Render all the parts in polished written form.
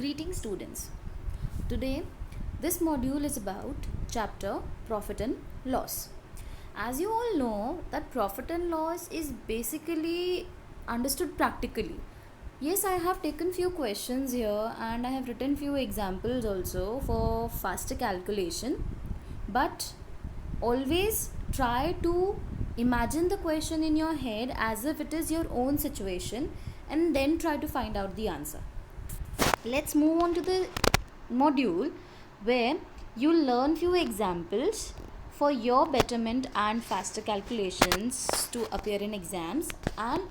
Greetings students. Today this module is about chapter profit and loss. As you all know that profit and loss is basically understood practically. Yes, I have taken few questions here and I have written few examples also for faster calculation, but always try to imagine the question in your head as if it is your own situation and then try to find out the answer. Let's move on to the module where you'll learn few examples for your betterment and faster calculations to appear in exams, and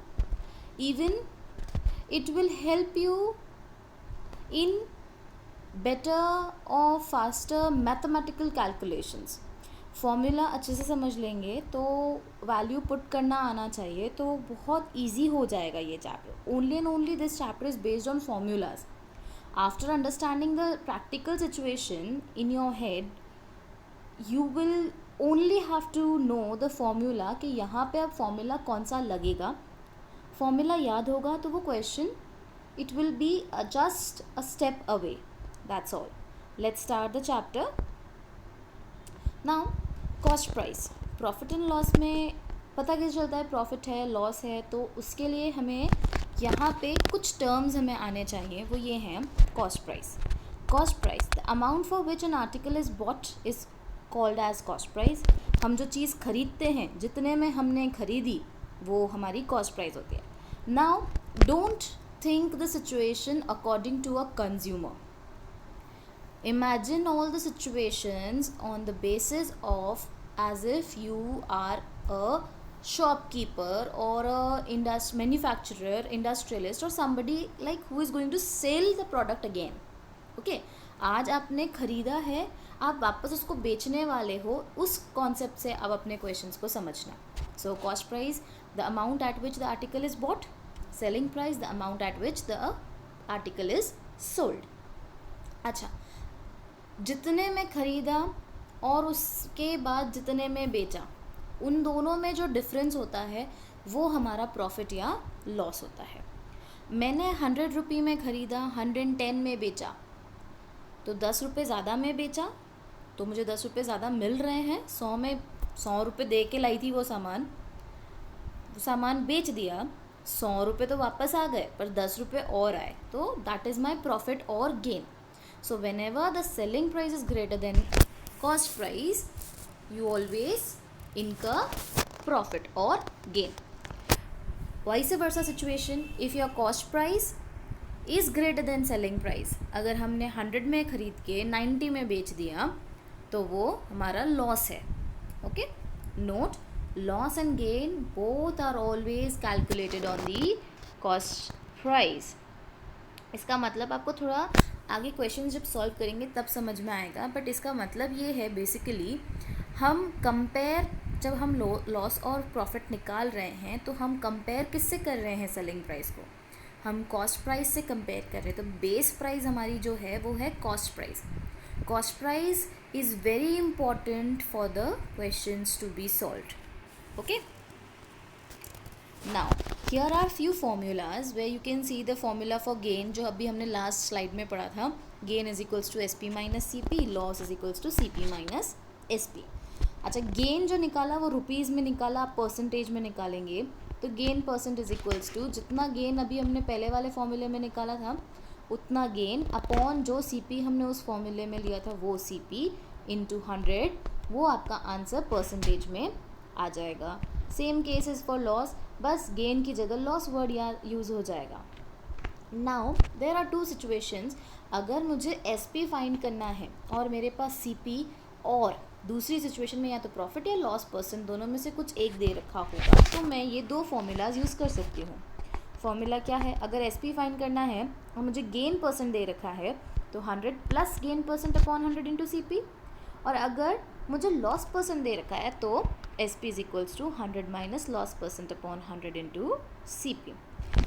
even it will help you in better or faster mathematical calculations. Formula अच्छे से समझ लेंगे तो value put करना आना चाहिए, तो बहुत इजी हो जाएगा ये chapter. Only and only this chapter is based on formulas. After understanding the practical situation in your head, you will only have to know the formula कि यहाँ पे अब formula कौन सा लगेगा. formula याद होगा तो वो question it will be just a step away. That's all. Let's start the chapter. Now cost price. Profit and loss में पता कैसे चलता है प्रॉफिट है लॉस है, तो उसके लिए हमें यहाँ पे कुछ टर्म्स हमें आने चाहिए. वो ये हैं cost price. Cost price the amount for which an article is bought is called as cost price. हम जो चीज़ खरीदते हैं जितने में हमने खरीदी वो हमारी कॉस्ट प्राइस होती है. Now don't think the situation according to a consumer. Imagine all the situations on the basis of as if you are a shopkeeper or a manufacturer, industrialist or somebody like who is going to sell the product again. Okay, आज आपने खरीदा है, आप वापस उसको बेचने वाले हो, उस कॉन्सेप्ट से आप अपने क्वेश्चंस को समझना. So cost price, the amount at which the article is bought. Selling price, the amount at which the article is sold. अच्छा, जितने में ख़रीदा और उसके बाद जितने में बेचा, उन दोनों में जो डिफरेंस होता है वो हमारा प्रॉफिट या लॉस होता है. मैंने 100 रुपये में ख़रीदा, 110 में बेचा, तो 10 रुपये ज़्यादा में बेचा तो मुझे 10 रुपये ज़्यादा मिल रहे हैं. 100 में 100 रुपये दे के लाई थी वो सामान बेच दिया, 100 रुपये तो वापस आ गए पर 10 रुपये और आए, तो दैट इज़ माई प्रॉफिट और gain. So whenever the selling price is greater than cost price, you always incur profit or gain. Vice versa situation, if your cost price is greater than selling price, अगर हमने 100 में खरीद के 90 में बेच दिया तो वो हमारा लॉस है. Okay, note, loss and gain both are always calculated on the cost price. इसका मतलब आपको थोड़ा आगे क्वेश्चन जब सॉल्व करेंगे तब समझ में आएगा, बट इसका मतलब ये है बेसिकली हम कंपेयर, जब हम लॉस और प्रॉफिट निकाल रहे हैं तो हम कंपेयर किससे कर रहे हैं? सेलिंग प्राइस को हम कॉस्ट प्राइस से कंपेयर कर रहे हैं. तो बेस प्राइस हमारी जो है वो है cost price. Cost price is very important for the questions to be solved. Okay, now here are few formulas where you can see the formula for gain जो अभी हमने लास्ट स्लाइड में पढ़ा था. gain is equals to SP minus CP, loss is equals to CP minus SP. अच्छा, gain जो निकाला वो रुपीज़ में निकाला, आप परसेंटेज में निकालेंगे तो gain percent is equals to जितना गेन अभी हमने पहले वाले फॉर्मूले में निकाला था उतना गेन अपॉन जो CP हमने उस फॉर्मूले में लिया था वो CP इंटू 100, वो आपका आंसर परसेंटेज में आ जाएगा. Same case is for loss, बस गेन की जगह लॉस वर्ड यूज़ हो जाएगा. Now there are two situations. अगर मुझे SP फाइंड करना है और मेरे पास CP, और दूसरी सिचुएशन में या तो प्रॉफिट या लॉस परसेंट दोनों में से कुछ एक दे रखा होगा, तो मैं ये दो फॉर्मूलाज यूज़ कर सकती हूँ. फॉर्मूला क्या है? अगर SP फाइंड करना है और मुझे गेन परसेंट दे रखा है तो 100 plus gain percent upon 100 into CP, और अगर मुझे लॉस परसेंट दे रखा है तो SP is equals to 100 minus loss percent upon 100 into CP.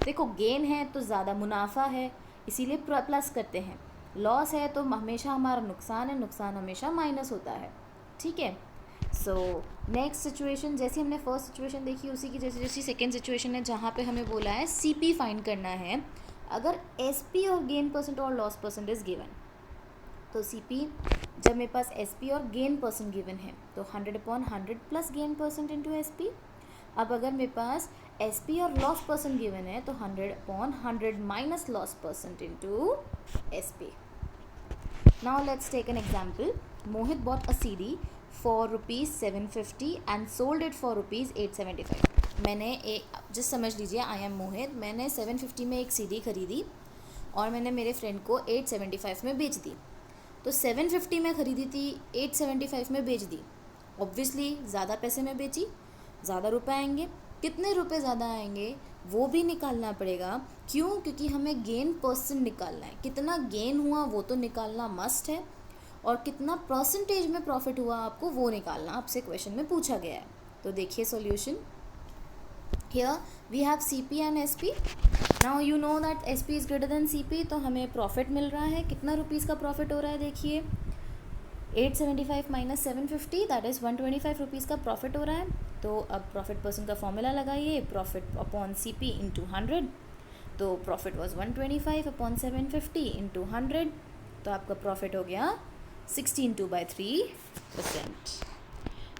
देखो, गेन है तो ज़्यादा मुनाफा है इसीलिए प्लस करते हैं, लॉस है तो हमेशा हमारा नुकसान है, नुकसान हमेशा माइनस होता है. ठीक है. सो नेक्स्ट सिचुएशन, जैसे हमने फर्स्ट सिचुएशन देखी उसी की जैसी सेकेंड सिचुएशन है जहाँ पे हमें बोला है CP फाइंड करना है अगर SP और गेन परसेंट और लॉस परसेंट इज गिवन, तो CP जब मेरे पास SP और गेन परसेंट गिवन है तो 100/100 plus gain percent into SP। अब अगर मेरे पास SP और लॉस परसेंट गिवन है तो 100/100 minus loss percent into SP। Now let's take an example. Mohit bought a CD for ₹750 and sold it for ₹875। मैंने एक जस्ट समझ लीजिए, आई एम मोहित, मैंने 750 में एक CD खरीदी और मैंने मेरे फ्रेंड को 875 में बेच दी। तो 750 में ख़रीदी थी, 875 में बेच दी। ऑब्वियसली ज़्यादा पैसे में बेची, ज़्यादा रुपए आएंगे। कितने रुपए ज़्यादा आएंगे वो भी निकालना पड़ेगा। क्यों? क्योंकि हमें गेन परसेंट निकालना है। कितना गेन हुआ वो तो निकालना मस्ट है, और कितना परसेंटेज में प्रॉफिट हुआ आपको वो निकालना आपसे क्वेश्चन में पूछा गया है। तो देखिए solution. Here we have CP and SP। Now you know that SP is greater than CP, तो हमें प्रॉफिट मिल रहा है। कितना रुपीज़ का प्रॉफिट हो रहा है देखिए, 875 माइनस 750 दैट इज़ 125 रुपीज़ का प्रॉफिट हो रहा है। तो अब प्रॉफिट परसेंट का फॉर्मूला लगाइए, प्रॉफिट अपॉन CP इंटू 100। तो प्रॉफिट वॉज 125/750 इंटू 100, तो आपका प्रॉफिट हो गया 16/3%.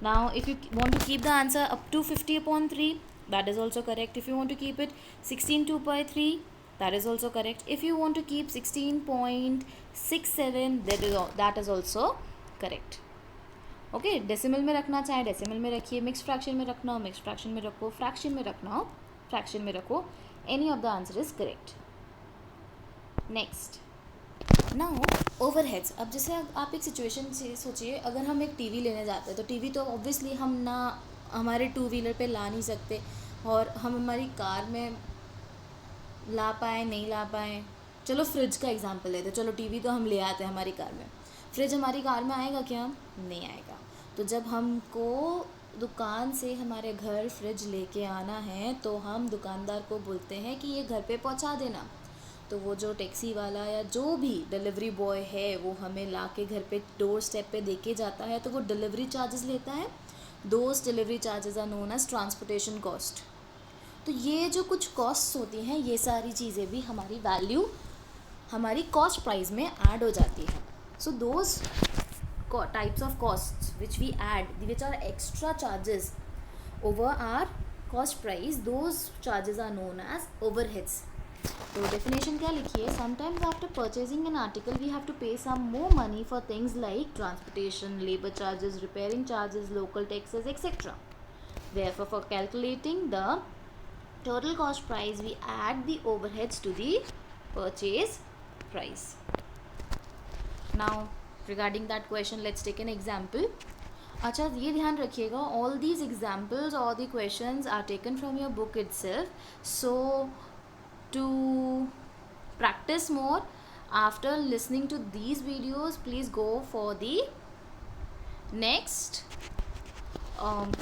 Now if you want to keep the answer up to 50/3, that is also correct. If you want to keep it 16/3, that is also correct. If you want to keep 16.67, that is also correct. Okay, decimal में रखना चाहे decimal में रखिए, mix fraction में रखना हो mix fraction में रखो, फ्रैक्शन में रखना हो फ्रैक्शन में रखो, any of the answer is correct. Next, now overheads. अब जैसे आप एक सिचुएशन से सोचिए, अगर हम एक टीवी लेने जाते हैं तो टीवी तो ऑब्वियसली हम ना हमारे 2 व्हीलर पे ला नहीं सकते, और हम हमारी कार में ला पाए नहीं ला पाए. चलो फ्रिज का एग्जांपल लेते, चलो टीवी तो हम ले आते हैं हमारी कार में, फ्रिज हमारी कार में आएगा क्या? नहीं आएगा. तो जब हमको दुकान से हमारे घर फ्रिज लेके आना है तो हम दुकानदार को बोलते हैं कि ये घर पे पहुंचा देना. तो वो जो टैक्सी वाला या जो भी डिलीवरी बॉय है वो हमें ला के घर पे डोर स्टेप पे देके जाता है, तो वो डिलीवरी चार्जेस लेता है. Those delivery charges are known as transportation cost. तो ये जो कुछ कॉस्ट्स होती हैं, ये सारी चीज़ें भी हमारी वैल्यू, हमारी कॉस्ट प्राइस में ऐड हो जाती है. So those types of costs which we add, which are extra charges over our cost price, those charges are known as overheads. तो definition क्या लिखिए? Sometimes after purchasing an article we have to pay some more money for things like transportation, labor charges, repairing charges, local taxes, etc. Therefore, for calculating the total cost price, we add the overheads to the purchase price. Now regarding that question, let's take an example. अच्छा, ये ध्यान रखिएगा, all these examples or the questions are taken from your book itself. So to practice more, after listening to these videos, please go for the next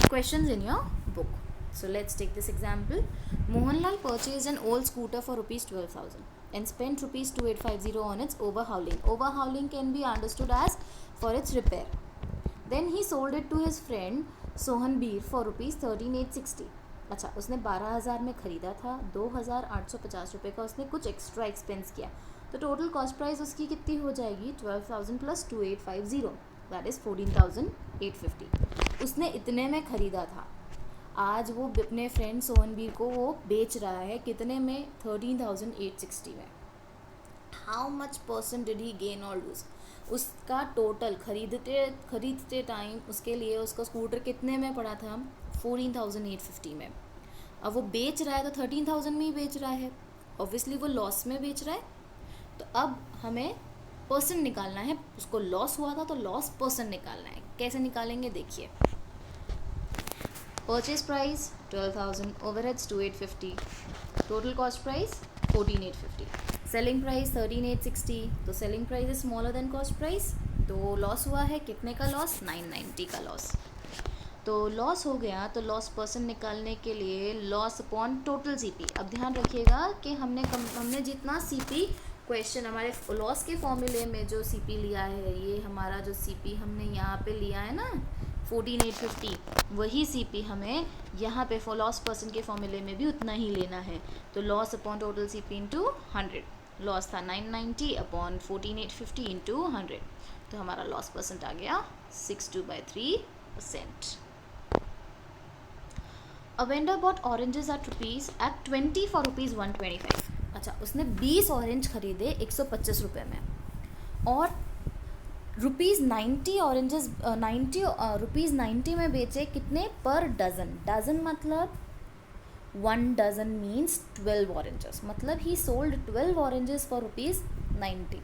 questions in your book. So let's take this example. Mohanlal purchased an old scooter for ₹12,000 and spent ₹2850 on its overhauling. Overhauling can be understood as for its repair. Then he sold it to his friend Sohanbir for ₹13,860. अच्छा, उसने 12,000 में ख़रीदा था, 2,850 रुपये का उसने कुछ extra expense किया, तो टोटल कॉस्ट प्राइस उसकी कितनी हो जाएगी? 12,000 प्लस 2,850, दैट इज़ 14,850. उसने इतने में ख़रीदा था, आज वो अपने फ्रेंड सोहनबीर को वो बेच रहा है कितने में? 13,860 में. How much percent did he gain और लूज? उसका टोटल खरीदते टाइम उसके लिए उसका स्कूटर कितने में पड़ा था? 14,850 में. अब वो बेच रहा है तो 13,000 में ही बेच रहा है, ऑब्वियसली वो लॉस में बेच रहा है. तो अब हमें परसेंट निकालना है, उसको लॉस हुआ था तो लॉस परसेंट निकालना है. कैसे निकालेंगे देखिए. Purchase price 12,000, overheads 2,850, total cost price 14,850, selling price 13,860. तो selling price is smaller than cost price, तो लॉस हुआ है कितने का लॉस? 990 का लॉस. तो लॉस हो गया, तो लॉस परसेंट निकालने के लिए लॉस अपॉन टोटल CP. अब ध्यान रखिएगा कि हमने जितना CP क्वेश्चन हमारे लॉस के फॉर्मूले में जो CP लिया है, ये हमारा जो CP हमने यहाँ पे लिया है ना 14,850, वही CP हमें यहाँ पे फॉर लॉस पर्सन के फॉर्मूले में भी उतना ही लेना है। तो loss upon total CP into 100, loss था 990 अपॉन 14,850 इंटू 100, तो हमारा लॉस परसेंट आ गया 62/3%। A vendor bought oranges at 20 for rupees 125। अच्छा, उसने 20 ऑरेंज खरीदे 125 रुपये में, और ₹90 ऑरेंजेस ₹90 में बेचे कितने पर डजन। डजन मतलब 1 डजन मीन्स 12 ऑरेंजेस, मतलब ही सोल्ड 12 ऑरेंजेस फॉर ₹90।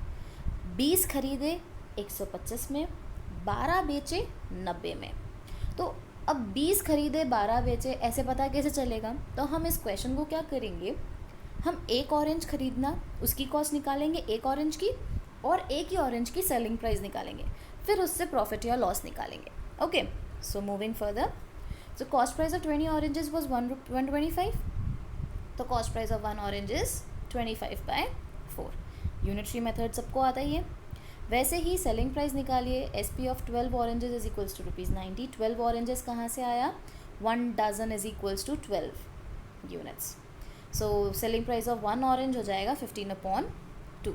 20 खरीदे 125 में, 12 बेचे 90 में। तो अब 20 खरीदे 12 बेचे, ऐसे पता कैसे चलेगा? तो हम इस क्वेश्चन को क्या करेंगे, हम एक ऑरेंज खरीदना उसकी कॉस्ट निकालेंगे एक ऑरेंज की, और एक ही ऑरेंज की सेलिंग प्राइस निकालेंगे, फिर उससे प्रॉफिट या लॉस निकालेंगे। Okay, so moving further, so cost price of 20 oranges was 125, तो cost price of 1 orange is 25/4। Unitary method सबको आता ही है। वैसे ही सेलिंग प्राइस निकालिए, SP of 12 oranges is equals to ₹90। 12 oranges कहाँ से आया? 1 dozen is equals to 12 units. So selling price of 1 orange हो जाएगा 15/2।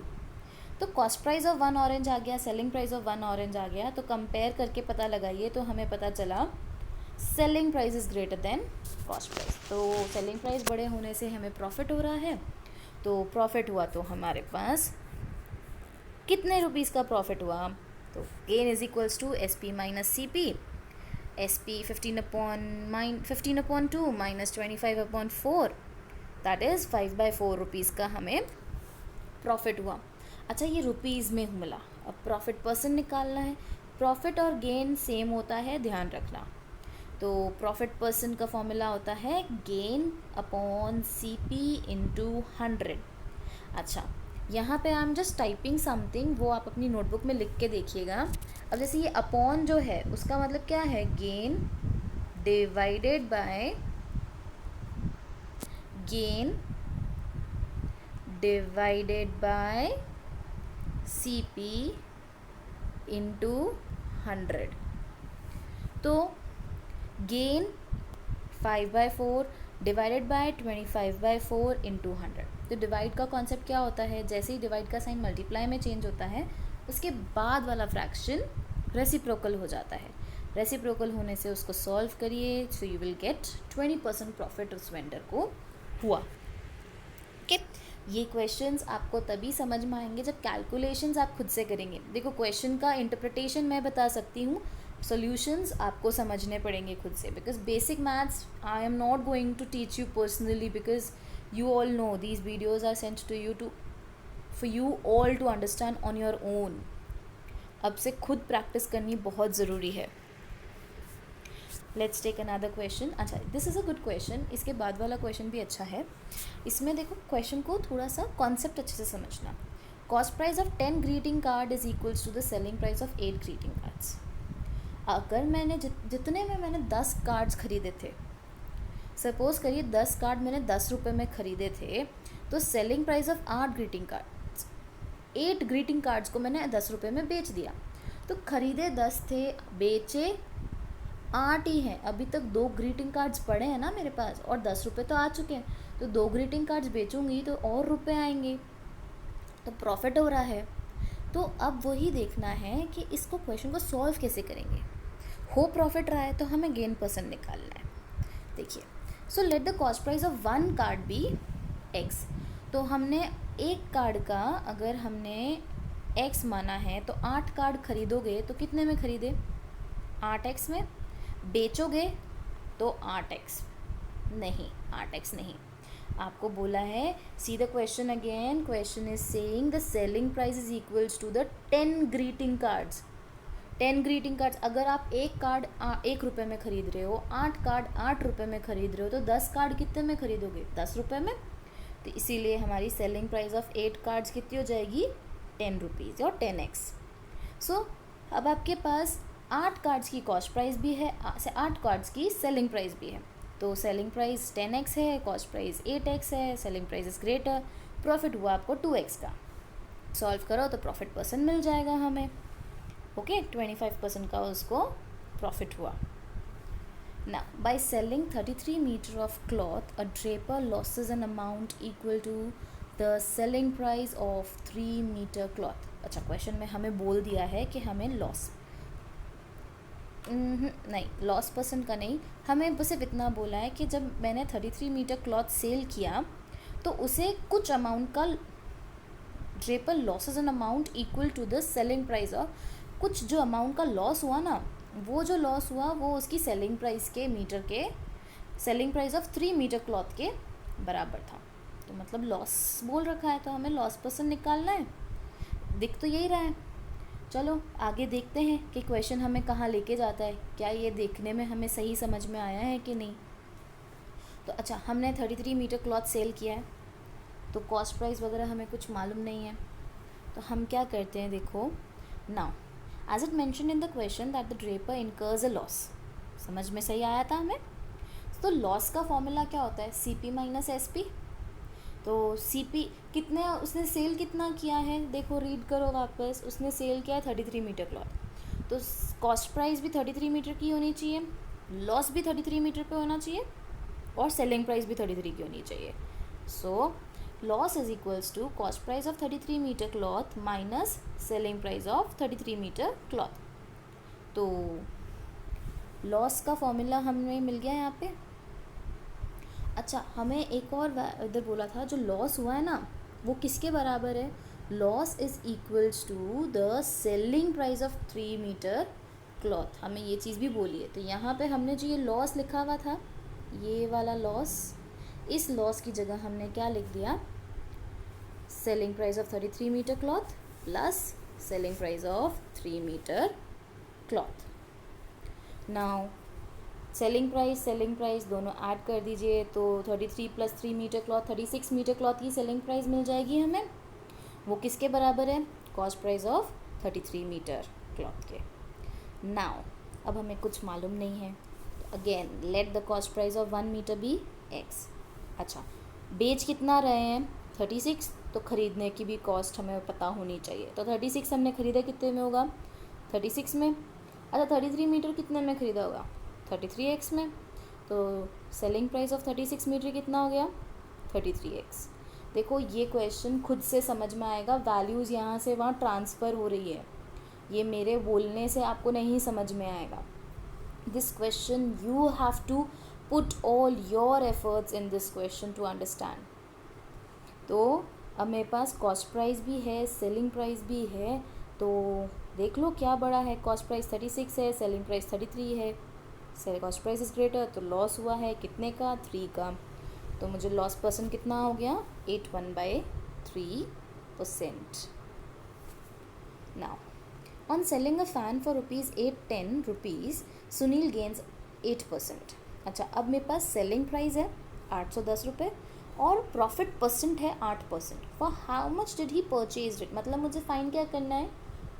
तो कॉस्ट प्राइस ऑफ 1 ऑरेंज आ गया, सेलिंग प्राइस ऑफ 1 ऑरेंज आ गया, तो कंपेयर करके पता लगाइए, तो हमें पता चला selling price is greater then cost price. तो सेलिंग प्राइस बड़े होने से हमें प्रॉफिट हो रहा है, तो प्रॉफिट हुआ तो हमारे पास कितने रुपीस का प्रॉफिट हुआ? तो gain is equals to SP minus CP। SP 15/2 minus 25/4, that is 5/4 rupees का हमें प्रॉफिट हुआ। अच्छा, ये रुपीज़ में मिला, अब प्रॉफिट परसेंट निकालना है। प्रॉफिट और गेन सेम होता है, ध्यान रखना। तो प्रॉफिट परसेंट का फॉर्मूला होता है गेन अपॉन CP इंटू 100। अच्छा, यहाँ पे I am just typing something, वो आप अपनी नोटबुक में लिख के देखिएगा। अब जैसे ये अपॉन जो है उसका मतलब क्या है? Gain divided by CP into 100। तो गेन 5/4 डिवाइडेड बाय 25/4 इंटू 100। तो डिवाइड का कॉन्सेप्ट क्या होता है? जैसे ही डिवाइड का साइन मल्टीप्लाई में चेंज होता है, उसके बाद वाला फ्रैक्शन रेसिप्रोकल हो जाता है। रेसिप्रोकल होने से उसको सॉल्व करिए, so you will get 20% profit उस वेंडर को हुआ। ओके, ये क्वेश्चंस आपको तभी समझ में आएंगे जब कैलकुलेशंस आप खुद से करेंगे। देखो, क्वेश्चन का इंटरप्रिटेशन मैं बता सकती हूँ, सॉल्यूशंस आपको समझने पड़ेंगे खुद से, because basic maths I am not going to teach you personally, because you all know these videos are sent to you for you all to understand on your own। अब से खुद प्रैक्टिस करनी बहुत ज़रूरी है। Let's take another question. अच्छा, this is a good question, इसके बाद वाला क्वेश्चन भी अच्छा है। इसमें देखो, क्वेश्चन को थोड़ा सा कॉन्सेप्ट अच्छे से समझना। Cost price of 10 greeting card is equals to the selling price of 8 greeting cards. अगर मैंने जितने में मैंने 10 कार्ड्स खरीदे थे, सपोज़ करिए 10 कार्ड मैंने 10 रुपये में ख़रीदे थे, तो selling price of 8 greeting cards, 8 greeting cards को मैंने 10 रुपये में बेच दिया। तो ख़रीदे 10 थे, बेचे 8 ही हैं। अभी तक 2 ग्रीटिंग कार्ड्स पड़े हैं ना मेरे पास, और 10 रुपये तो आ चुके हैं। तो 2 ग्रीटिंग कार्ड्स बेचूंगी तो और रुपये आएंगे, तो प्रॉफिट हो रहा है। तो अब वही देखना है कि इसको क्वेश्चन को सॉल्व कैसे करेंगे। हो प्रॉफिट रहा है तो हमें गेन परसेंट निकालना है। देखिए, so let the cost price of 1 card be X। तो हमने एक कार्ड का अगर हमने X माना है, तो 8 कार्ड खरीदोगे तो कितने में खरीदे? 8x में। बेचोगे तो 8x नहीं, 8x नहीं। आपको बोला है, see the question again, question is saying the selling price is equals to the 10 greeting cards. 10 greeting cards, अगर आप एक कार्ड 1 रुपये में ख़रीद रहे हो, 8 कार्ड 8 रुपये में ख़रीद रहे हो, तो 10 कार्ड कितने में ख़रीदोगे? 10 रुपये में। तो इसीलिए हमारी सेलिंग प्राइस ऑफ 8 कार्ड्स कितनी हो जाएगी? 10 रुपीज़ और 10x। सो अब आपके पास 8 कार्ड्स की कॉस्ट प्राइस भी है, 8 कार्ड्स की सेलिंग प्राइस भी है। तो सेलिंग प्राइस 10x है, कॉस्ट प्राइस 8x है, selling price is greater, profit हुआ आपको 2x का। सॉल्व करो तो प्रॉफिट परसेंट मिल जाएगा हमें। ओके, 25% का उसको प्रॉफिट हुआ. Now, by selling 33 meter of cloth, a draper losses an amount equal to the selling price of 3 meter cloth. अच्छा, क्वेश्चन में हमें बोल दिया है कि हमें लॉस नहीं, लॉस परसेंट का नहीं, हमें सिर्फ इतना बोला है कि जब मैंने 33 मीटर क्लॉथ सेल किया तो उसे कुछ अमाउंट का draper loses an amount equal to the selling price. और कुछ जो अमाउंट का लॉस हुआ ना, वो जो लॉस हुआ वो उसकी सेलिंग प्राइस के मीटर के selling price of 3 metre cloth के बराबर था. तो मतलब लॉस बोल रखा है तो हमें लॉस परसेंट निकालना है. दिख तो यही रहा है. चलो आगे देखते हैं कि क्वेश्चन हमें कहाँ लेके जाता है. क्या ये देखने में हमें सही समझ में आया है कि नहीं. तो अच्छा, हमने 33 मीटर क्लॉथ सेल किया है तो कॉस्ट प्राइस वगैरह हमें कुछ मालूम नहीं है. तो हम क्या करते हैं, देखो now as it mention in the question that the draper incurs a loss. समझ में सही आया था हमें. तो लॉस का फॉर्मूला क्या होता है, CP माइनस SP. तो CP कितने, उसने सेल कितना किया है, देखो रीड करो वापस. उसने सेल किया है 33 मीटर क्लॉथ, तो कॉस्ट प्राइस भी 33 मीटर की होनी चाहिए, लॉस भी 33 मीटर पे होना चाहिए और सेलिंग प्राइस भी 33 की होनी चाहिए. So loss is equals to cost price of 33 metre cloth minus selling price of 33 metre cloth. तो लॉस का फॉर्मूला हमें मिल गया यहाँ पे. अच्छा, हमें एक और इधर बोला था जो लॉस हुआ है ना वो किसके बराबर है, loss is equals to the selling price of 3 metre cloth. हमें ये चीज़ भी बोली है. तो यहाँ पे हमने जो ये लॉस लिखा हुआ था, ये वाला लॉस, इस लॉस की जगह हमने क्या लिख दिया, selling price of 33 metre cloth plus selling price of 3 metre cloth. Now selling price दोनों ऐड कर दीजिए तो 33 plus 3 metre cloth 36 metre cloth की सेलिंग प्राइस मिल जाएगी हमें. वो किसके बराबर है, cost price of 33 metre cloth के. नाउ अब हमें कुछ मालूम नहीं है, तो again let the cost price of 1 metre be X. अच्छा, बेच कितना रहे हैं 36, तो ख़रीदने की भी कॉस्ट हमें पता होनी चाहिए. तो 36 हमने ख़रीदा कितने में होगा, 36 में. अच्छा, 33 मीटर कितने में ख़रीदा होगा, 33X में. तो सेलिंग प्राइस ऑफ 36 मीटर कितना हो गया, 33X. देखो ये क्वेश्चन खुद से समझ में आएगा, वैल्यूज़ यहाँ से वहाँ ट्रांसफ़र हो रही है. ये मेरे बोलने से आपको नहीं समझ में आएगा. This question you have to put all your efforts in this question to understand. तो अब मेरे पास कॉस्ट प्राइस भी है, सेलिंग प्राइस भी है. तो देख लो क्या बड़ा है, कॉस्ट प्राइस 36 है, सेलिंग प्राइस 33 है. Cell cost price is greater, तो लॉस हुआ है कितने का, 3 का. तो मुझे लॉस परसेंट कितना हो गया, 81/3%. Now on selling a fan for ₹810 Sunil gains 8%. अच्छा, अब मेरे पास सेलिंग प्राइस है 810 रुपये और प्रॉफिट परसेंट है 8%. For how much did he purchase it, मतलब मुझे फाइन क्या करना है,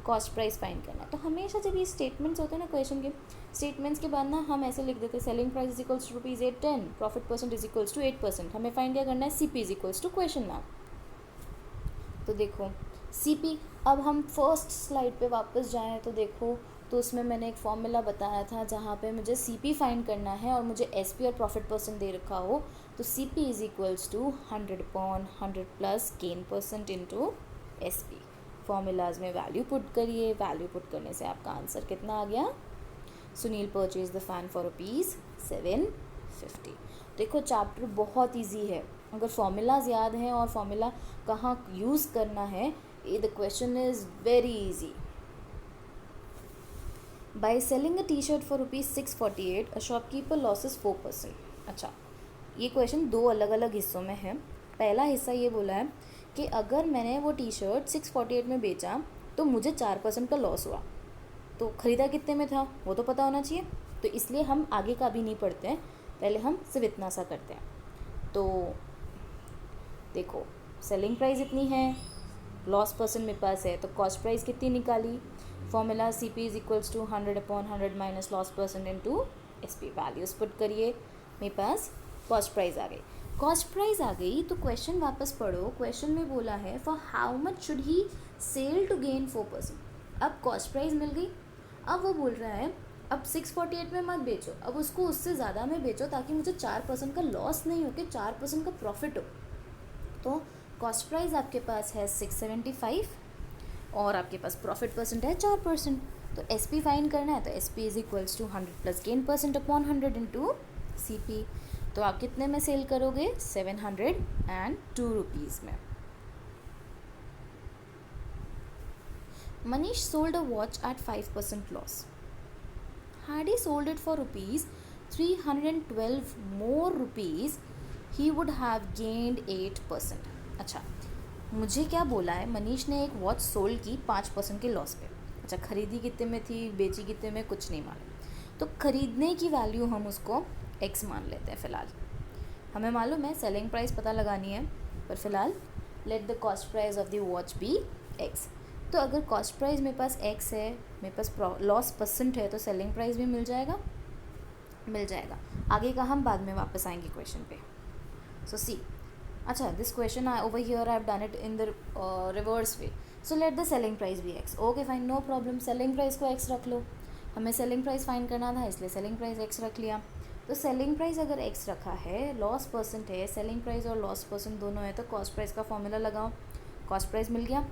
कॉस्ट प्राइस फाइन करना है. तो हमेशा जब ये स्टेटमेंट्स होते हैं ना क्वेश्चन के, स्टेटमेंट्स के बाद ना हम ऐसे लिख देते हैं, selling price is equals to ₹810, profit percent is equals to 8%. हमें फाइंड क्या करना है, CP is equals to question mark. तो देखो CP, अब हम फर्स्ट स्लाइड पे वापस जाएँ तो देखो, तो उसमें मैंने एक फॉर्मूला बताया था जहाँ पे मुझे CP फाइंड करना है और मुझे SP और प्रॉफिट परसेंट दे रखा हो. तो CP is equals to 100/100 plus gain percent into SP. Formulas में वैल्यू पुट करिए, वैल्यू पुट करने से आपका आंसर कितना आ गया, Sunil purchase the fan for ₹750. देखो चैप्टर बहुत इजी है, अगर फॉर्मूलाज याद हैं और फॉर्मूला कहाँ यूज़ करना है, the question is very easy. By selling a t shirt for ₹648 a shopkeeper losses 4%. अच्छा, ये क्वेश्चन 2 अलग अलग हिस्सों में है. पहला हिस्सा ये बोला है कि अगर मैंने वो टी-शर्ट 648 में बेचा तो मुझे 4% का लॉस हुआ, तो ख़रीदा कितने में था वो तो पता होना चाहिए. तो इसलिए हम आगे का भी नहीं पढ़ते हैं, पहले हम सिर्फ इतना सा करते हैं. तो देखो सेलिंग प्राइस इतनी है, लॉस परसेंट मेरे पास है, तो कॉस्ट प्राइस कितनी निकाली, formula CP is equals to 100/100 minus loss percent into SP. Values put करिए, मेरे पास कॉस्ट प्राइस आ गई. कॉस्ट प्राइस आ गई तो क्वेश्चन वापस पढ़ो. क्वेश्चन में बोला है for how much should he sell to gain 4%. अब कॉस्ट प्राइस मिल गई, अब वो बोल रहा है अब 648 में मत बेचो, अब उसको उससे ज़्यादा में बेचो ताकि मुझे 4% का लॉस नहीं हो के 4% का प्रॉफिट हो। तो कॉस्ट प्राइस आपके पास है 675 और आपके पास प्रॉफिट परसेंट है 4%। तो एस पी फाइंड करना है, तो S P is equals to 100 plus gain percent upon 100 into C P. तो आप कितने में सेल करोगे? 702 रुपीज़ में। Manish sold a watch at 5% loss. Had he sold it for rupees 312 more rupees, he would have gained 8%. अच्छा, मुझे क्या बोला है, मनीष ने एक वॉच सोल्ड की 5% के लॉस पे। अच्छा, खरीदी कितने में थी, बेची कितने में, कुछ नहीं मालूम। तो खरीदने की वैल्यू हम उसको x मान लेते हैं फ़िलहाल। हमें मालूम है सेलिंग प्राइस पता लगानी है, पर फिलहाल let the cost price of the watch be x। तो अगर कॉस्ट प्राइस मेरे पास x है, मेरे पास लॉस परसेंट है, तो सेलिंग प्राइस भी मिल जाएगा। आगे का हम बाद में वापस आएंगे क्वेश्चन पे। सो सी, अच्छा, this question over here I have done it in the reverse way. So let the selling price be x। Okay fine, no problem, selling price को x रख लो। हमें सेलिंग प्राइस फाइंड करना था, इसलिए selling price x रख लिया। तो selling price अगर x रखा है, लॉस परसेंट है, सेलिंग प्राइस और लॉस परसेंट दोनों है, तो कॉस्ट प्राइस का फॉर्मूला लगाओ। कॉस्ट प्राइस मिल गया।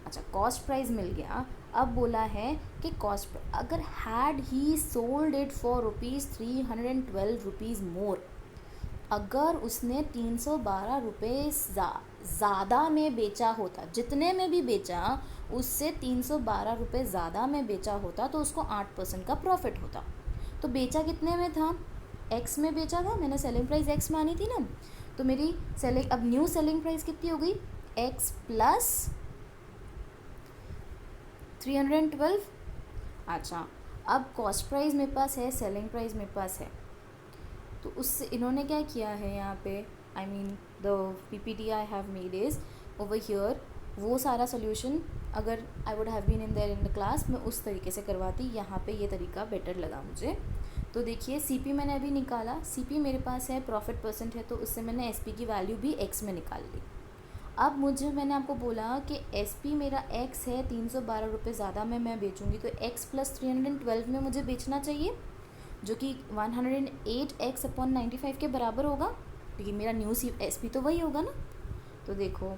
अच्छा, कॉस्ट प्राइस मिल गया। अब बोला है कि कॉस्ट अगर had he sold it for rupees 312 rupees मोर, अगर उसने 312 रुपये ज़्यादा में बेचा होता, जितने में भी बेचा उससे 312 रुपये ज़्यादा में बेचा होता, तो उसको 8% का प्रॉफिट होता। तो बेचा कितने में था? x में बेचा था, मैंने सेलिंग प्राइस x मानी थी ना। तो मेरी सेलिंग, अब न्यू सेलिंग प्राइस कितनी हो गई? x plus 312। अच्छा, अब कॉस्ट प्राइस मेरे पास है, सेलिंग प्राइस मेरे पास है, तो उससे इन्होंने क्या किया है यहाँ पे, I mean the PPT I have made is over here. वो सारा सोल्यूशन अगर I would have been in there in the class, मैं उस तरीके से करवाती। यहाँ पे ये तरीका बेटर लगा मुझे। तो देखिए, सीपी मैंने अभी निकाला, सीपी मेरे पास है, प्रॉफिट परसेंट है, तो उससे मैंने एसपी की वैल्यू भी एक्स में निकाल ली। अब मैंने आपको बोला कि एसपी मेरा एक्स है, 312 रुपये ज़्यादा में मैं बेचूंगी, तो एक्स प्लस 312 में मुझे बेचना चाहिए, जो कि 108x अपॉन 95 के बराबर होगा, क्योंकि मेरा न्यू एसपी तो वही होगा ना। तो देखो,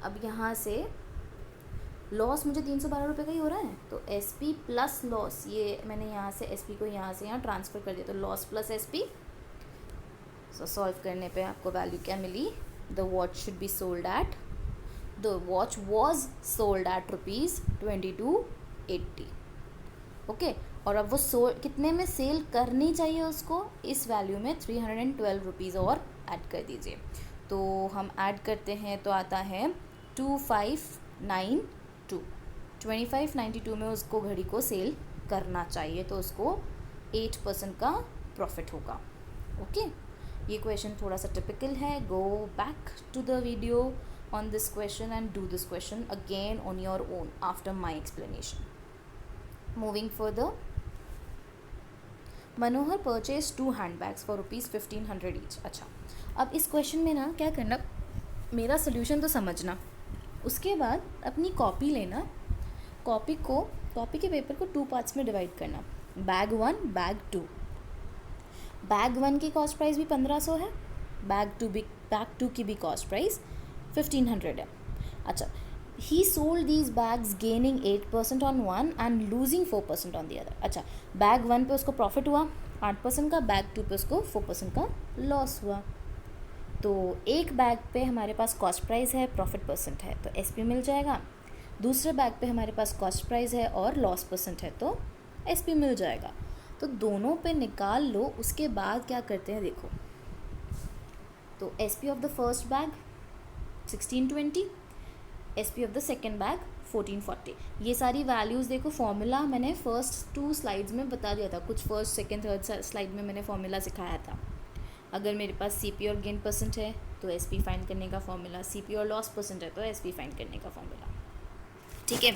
अब यहाँ से लॉस मुझे 312 रुपये का ही हो रहा है, तो एसपी प्लस लॉस, ये मैंने यहाँ से एसपी को यहाँ से यहाँ ट्रांसफ़र कर दिया, तो loss plus SP. So solve करने पे आपको वैल्यू क्या मिली? The watch should be sold at, the watch was sold at rupees 2280। Okay, और अब वो कितने में सेल करनी चाहिए उसको? इस वैल्यू में 312 रुपीज़ और ऐड कर दीजिए। तो हम ऐड करते हैं तो आता है 2592। 2592 में उसको घड़ी को सेल करना चाहिए, तो उसको 8% का प्रॉफिट होगा। ओके, ये क्वेश्चन थोड़ा सा टिपिकल है। Go back to the video on this question and do this question again on your own after my explanation. Moving further, Manohar purchase 2 handbags for rupees 1500 each. अच्छा, अब इस क्वेश्चन में ना क्या करना, मेरा सोल्यूशन तो समझना, उसके बाद अपनी कॉपी लेना, कॉपी के पेपर को 2 पार्ट्स में डिवाइड करना, बैग 1, बैग 2। बैग 1 की कॉस्ट प्राइस भी 1500 है, बैग 2 की भी कॉस्ट प्राइस 1500 है। अच्छा, he sold these bags gaining 8% on one and losing 4% on the other। अच्छा, बैग 1 पे उसको प्रॉफिट हुआ 8% का, बैग 2 पे उसको 4% का लॉस हुआ। तो एक बैग पे हमारे पास कॉस्ट प्राइस है, प्रॉफिट परसेंट है, तो एसपी मिल जाएगा। दूसरे बैग पे हमारे पास कॉस्ट प्राइस है और लॉस परसेंट है, तो एसपी मिल जाएगा। तो दोनों पे निकाल लो, उसके बाद क्या करते हैं देखो। तो SP of the first bag 1620, SP of the second bag 1440। ये सारी वैल्यूज़ देखो, फॉर्मूला मैंने फर्स्ट 2 स्लाइड्स में बता दिया था, कुछ फर्स्ट सेकेंड थर्ड स्लाइड में मैंने फॉर्मूला सिखाया था। अगर मेरे पास सीपी और गेन परसेंट है तो एसपी फाइंड करने का फॉर्मूला, सीपी और लॉस परसेंट है तो एसपी फाइंड करने का फॉर्मूला। ठीक है,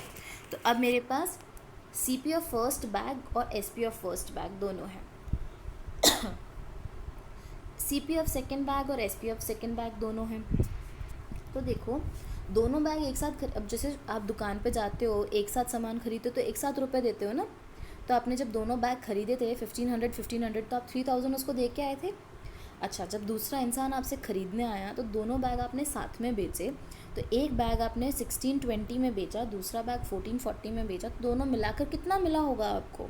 तो अब मेरे पास सीपी ऑफ फर्स्ट बैग और एसपी ऑफ फर्स्ट बैग दोनों हैं। सीपी ऑफ सेकेंड बैग और एसपी ऑफ सेकेंड बैग दोनों हैं। तो देखो, दोनों बैग एक साथ अब जैसे आप दुकान पे जाते हो, एक साथ सामान खरीदते हो तो एक साथ रुपए देते हो ना। तो आपने जब दोनों बैग खरीदे थे 1500 तो आप 3000 उसको दे के आए थे। अच्छा, जब दूसरा इंसान आपसे ख़रीदने आया तो दोनों बैग आपने साथ में बेचे। तो एक बैग आपने 1620 में बेचा, दूसरा बैग 1440 में बेचा, तो दोनों मिलाकर कितना मिला होगा आपको?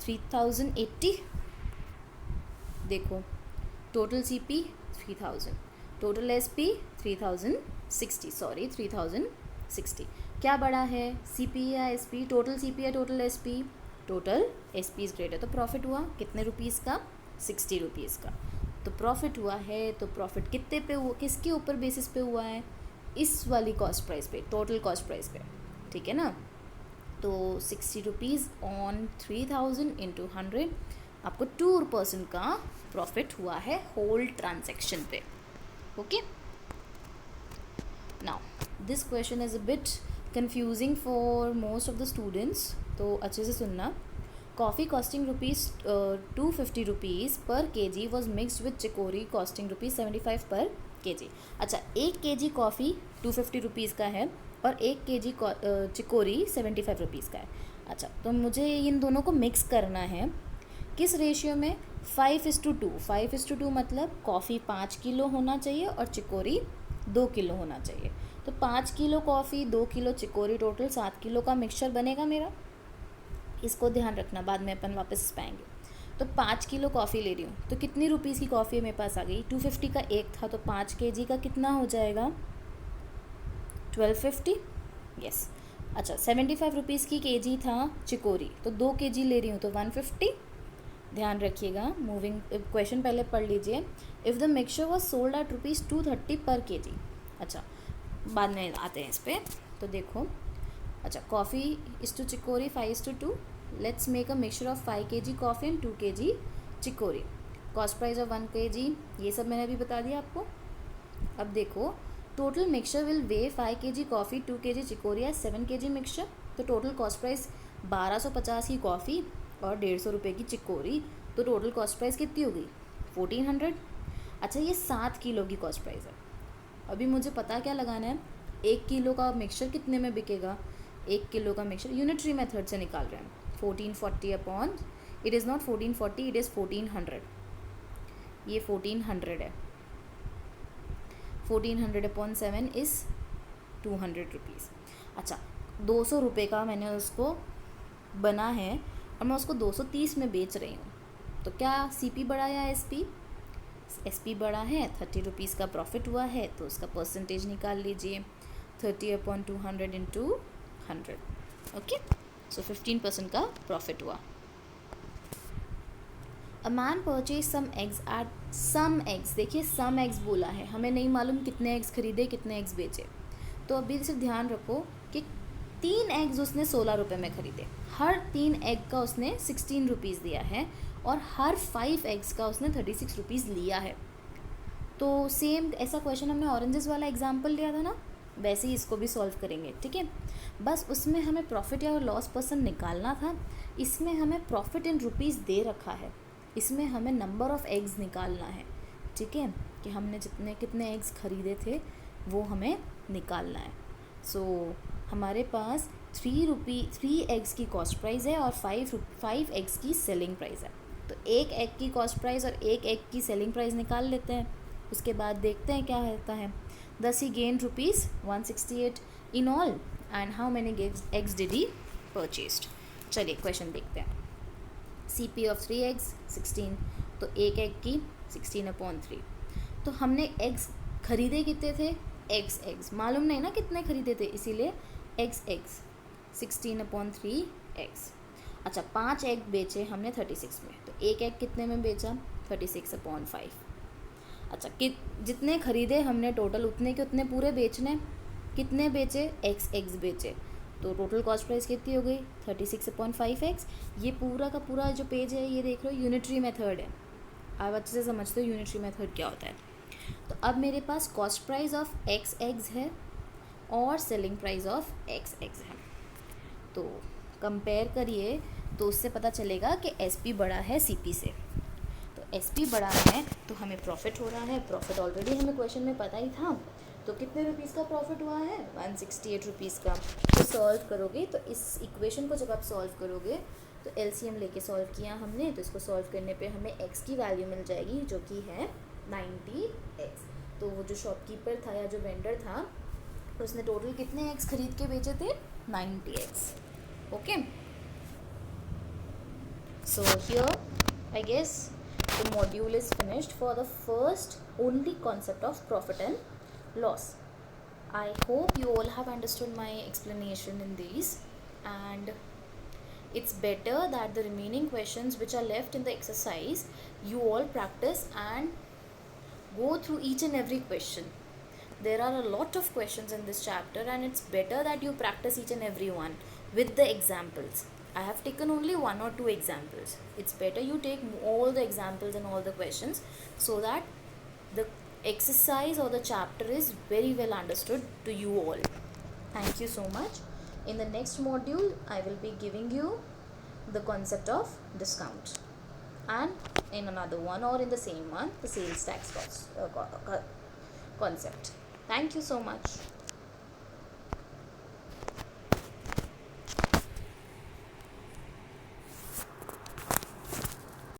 3080। देखो, total CP 3000, total SP 3060, sorry 3060। क्या बड़ा है, सीपी या एसपी? टोटल सीपी या total SP? Total SP is greater. तो प्रॉफिट हुआ कितने रुपीज़ का? 60 रुपीज़ का। तो प्रॉफिट हुआ है, तो प्रॉफिट कितने पे हुआ, किसके ऊपर बेसिस पे हुआ है? इस वाली कॉस्ट प्राइस पे, टोटल कॉस्ट प्राइस पे, ठीक है ना। तो 60 रुपीज़ ऑन 3000 इंटू 100, आपको 2% का प्रॉफिट हुआ है होल ट्रांजैक्शन पे। Okay, now this question is a bit confusing for most of the students, तो अच्छे से सुनना। कॉफ़ी कॉस्टिंग रुपीज़ 250 रुपीज़ पर KG was mixed with chicory costing rupees 75 पर केजी। अच्छा, 1 केजी कॉफ़ी 250 रुपीज़ का है और 1 केजी चिकोरी 75 रुपीज़ का है। अच्छा, तो मुझे इन दोनों को मिक्स करना है। किस रेशियो में? 5:2। 5:2 मतलब कॉफ़ी 5 किलो होना चाहिए और चिकोरी 2 किलो होना चाहिए। तो 5 kilo coffee, 2 kilo chicory, total 7 kilo का मिक्सचर बनेगा मेरा। इसको ध्यान रखना, बाद में अपन वापस इस पाएंगे। तो 5 किलो कॉफ़ी ले रही हूँ, तो कितनी रुपीज़ की कॉफ़ी मेरे पास आ गई? 250 का एक था, तो 5 केजी का कितना हो जाएगा? 1250। यस। अच्छा, 75 रुपीज़ की केजी था चिकोरी, तो 2 केजी ले रही हूँ तो 150। ध्यान रखिएगा, मूविंग क्वेश्चन पहले पढ़ लीजिए। If the mixture was sold eight ₹230 पर केजी। अच्छा, बाद में आते हैं इस पर। तो देखो, अच्छा, coffee is to chicory 5:2। Let's make a mixture of 5 kg coffee and 2 kg chicory. Cost price of 1 kg, ये सब मैंने अभी बता दिया आपको। अब देखो, total mixture will way 5 kg coffee, 2 kg chicory या 7 kg मिक्सचर। तो टोटल कॉस्ट प्राइस 1250 की कॉफ़ी और 150 रुपये की चिकोरी, तो टोटल कॉस्ट प्राइस कितनी हो गई? 1400। अच्छा, ये 7 किलो की कॉस्ट प्राइस है। अभी मुझे पता क्या लगाना है, 1 किलो का मिक्सचर कितने में बिकेगा? 1 किलो का मिक्सचर यूनिटरी मेथड से निकाल रहे हैं। 1440 upon, it is not 1440, it is 1400। ये 1400 है। 1400 अपॉन 7 इज़ 200 रुपीज़। अच्छा, 200 रुपये का मैंने उसको बना है और मैं उसको 230 में बेच रही हूँ। तो क्या सीपी बढ़ा या एसपी? एसपी बढ़ा है। 30 रुपीज़ का प्रॉफिट हुआ है, तो उसका परसेंटेज निकाल लीजिए। 30 अपॉन 200 इंटू 100। ओके, सो 15% का प्रॉफिट हुआ। A man purchase some eggs at some eggs. देखिए, सम एग्स बोला है, हमें नहीं मालूम कितने एग्स खरीदे, कितने एग्स बेचे। तो अभी सिर्फ ध्यान रखो कि 3 एग्स उसने 16 रुपये में ख़रीदे। हर 3 एग का उसने 16 रुपीज़ दिया है और हर 5 एग्स का उसने 36 रुपीज़ लिया है। तो सेम ऐसा क्वेश्चन हमने ऑरेंजेस वाला एग्जाम्पल लिया था ना, वैसे ही इसको भी सॉल्व करेंगे, ठीक है। बस उसमें हमें प्रॉफिट या लॉस परसेंट निकालना था। इसमें हमें प्रॉफिट इन रुपीज़ दे रखा है, इसमें हमें नंबर ऑफ़ एग्स निकालना है, ठीक है, कि हमने कितने एग्स खरीदे थे वो हमें निकालना है। सो हमारे पास 3 एग्स की कॉस्ट प्राइस है और 5 एग्स की सेलिंग प्राइस है। तो 1 एग की कॉस्ट प्राइस और 1 एग की सेलिंग प्राइस निकाल लेते हैं। उसके बाद देखते हैं क्या होता है। Thus he gained ₹168 in all, and how many eggs did he purchased? चलिए क्वेश्चन देखते हैं। CP of 3 eggs 16, तो 1 एग की 16 अपॉन 3। तो हमने एग्स खरीदे कितने थे? एग्स मालूम नहीं ना कितने खरीदे थे, इसीलिए एग्स 16 अपॉन 3 एग्स। अच्छा, 5 एग बेचे हमने 36 में, तो 1 एग कितने में बेचा? 36 अपॉन 5। अच्छा, कि जितने खरीदे हमने टोटल उतने के उतने पूरे बेचने। कितने बेचे? एग्स बेचे, तो टोटल कॉस्ट प्राइस कितनी हो गई? 36 अपॉन 5 एग्स। ये पूरा का पूरा जो पेज है ये देख लो, यूनिटरी मेथड है। आप अच्छे से समझते हो यूनिटरी मेथड क्या होता है। तो अब मेरे पास कॉस्ट प्राइस ऑफ एग्स है और सेलिंग प्राइस ऑफ एग्स है। तो कंपेयर करिए तो उससे पता चलेगा कि एसपी बड़ा है सीपी से। एसपी बड़ा है तो हमें प्रॉफिट हो रहा है। प्रॉफिट ऑलरेडी हमें क्वेश्चन में पता ही था, तो कितने रुपीज़ का प्रॉफिट हुआ है? 168 रुपीज़ का। तो सॉल्व करोगे तो इस इक्वेशन को जब आप सॉल्व करोगे तो एलसीएम लेके सॉल्व किया हमने, तो इसको सॉल्व करने पे हमें एक्स की वैल्यू मिल जाएगी जो कि है 90x। तो वो जो शॉपकीपर था या जो वेंडर था उसने टोटल कितने एक्स खरीद के बेचे थे? 90x। Okay, so here I guess the module is finished for the first only concept of profit and loss. I hope you all have understood my explanation in these, and it's better that the remaining questions which are left in the exercise you all practice and go through each and every question. There are a lot of questions in this chapter and it's better that you practice each and every one with the examples. I have taken only one or two examples. It's better you take all the examples and all the questions so that the exercise or the chapter is very well understood to you all. Thank you so much. In the next module, I will be giving you the concept of discount, and in another one or in the same one, the sales tax concept. Thank you so much.